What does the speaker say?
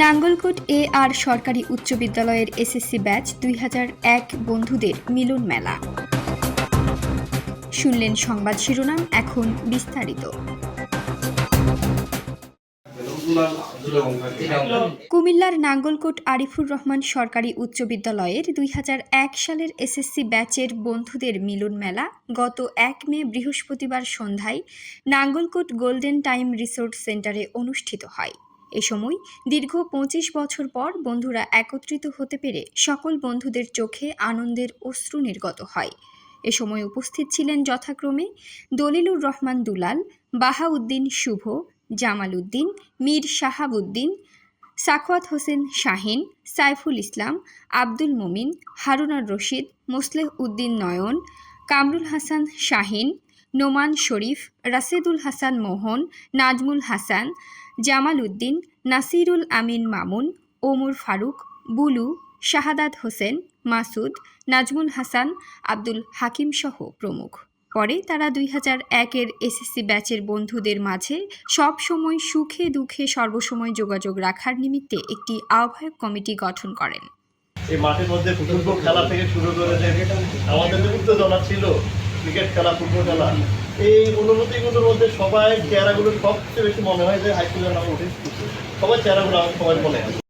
নাঙ্গলকোট এ.আর সরকারি উচ্চ বিদ্যালয়ের এসএসসি ব্যাচ 2001 বন্ধুদের মিলন মেলা। শুনলেন সংবাদ শিরোনাম, এখন বিস্তারিত। কুমিল্লার নাঙ্গলকোট আরিফুর রহমান সরকারি উচ্চ বিদ্যালয়ের 2001 সালের এসএসসি ব্যাচের বন্ধুদের মিলন মেলা গত 1 মে বৃহস্পতিবার সন্ধ্যায় নাঙ্গলকোট গোল্ডেন টাইম রিসোর্ট সেন্টারে অনুষ্ঠিত হয়। এ সময় দীর্ঘ 25 বছর পর বন্ধুরা একত্রিত হতে পেরে সকল বন্ধুদের চোখে আনন্দের অশ্রু নির্গত হয়। এ সময় উপস্থিত ছিলেন যথাক্রমে দলিলুর রহমান দুলাল, বাহাউদ্দিন শুভ, জামাল উদ্দিন, মীর শাহাবুদ্দিন, সাখাওয়াত হোসেন শাহিন, সাইফুল ইসলাম, আব্দুল মুমিন, হারুনার রশিদ, মোসলেহ উদ্দিন নয়ন, কামরুল হাসান শাহিন, নোমান শরীফ, রাশেদুল হাসান মোহন, নাজমুল হাসান, জামাল উদ্দিন, নাসিরুল আমিন মামুন, ওমর ফারুক, বুলু, শাহাদাত হোসেন, মাসুদ, নাজমুল হাসান, আব্দুল হাকিম সহ প্রমুখ। পরে তারা 2001-এর এসএসসি ব্যাচের বন্ধুদের মাঝে সব সময় সুখে দুঃখে সর্বসময় যোগাযোগ রাখার নিমিত্তে একটি আহ্বায়ক কমিটি গঠন করেন। এই মাঠের মধ্যে ফুটবল খেলা থেকে শুরু করে আমাদের উত্তেজনা ছিল, ক্রিকেট খেলা, ফুটবল খেলা, এই অনুভূতিগুলোর মধ্যে সবাই চেহারাগুলো সবচেয়ে বেশি মনে হয় যে হাই স্কুলের নামে উঠে সবাই চেহারাগুলো আমার সবাই মনে হয়।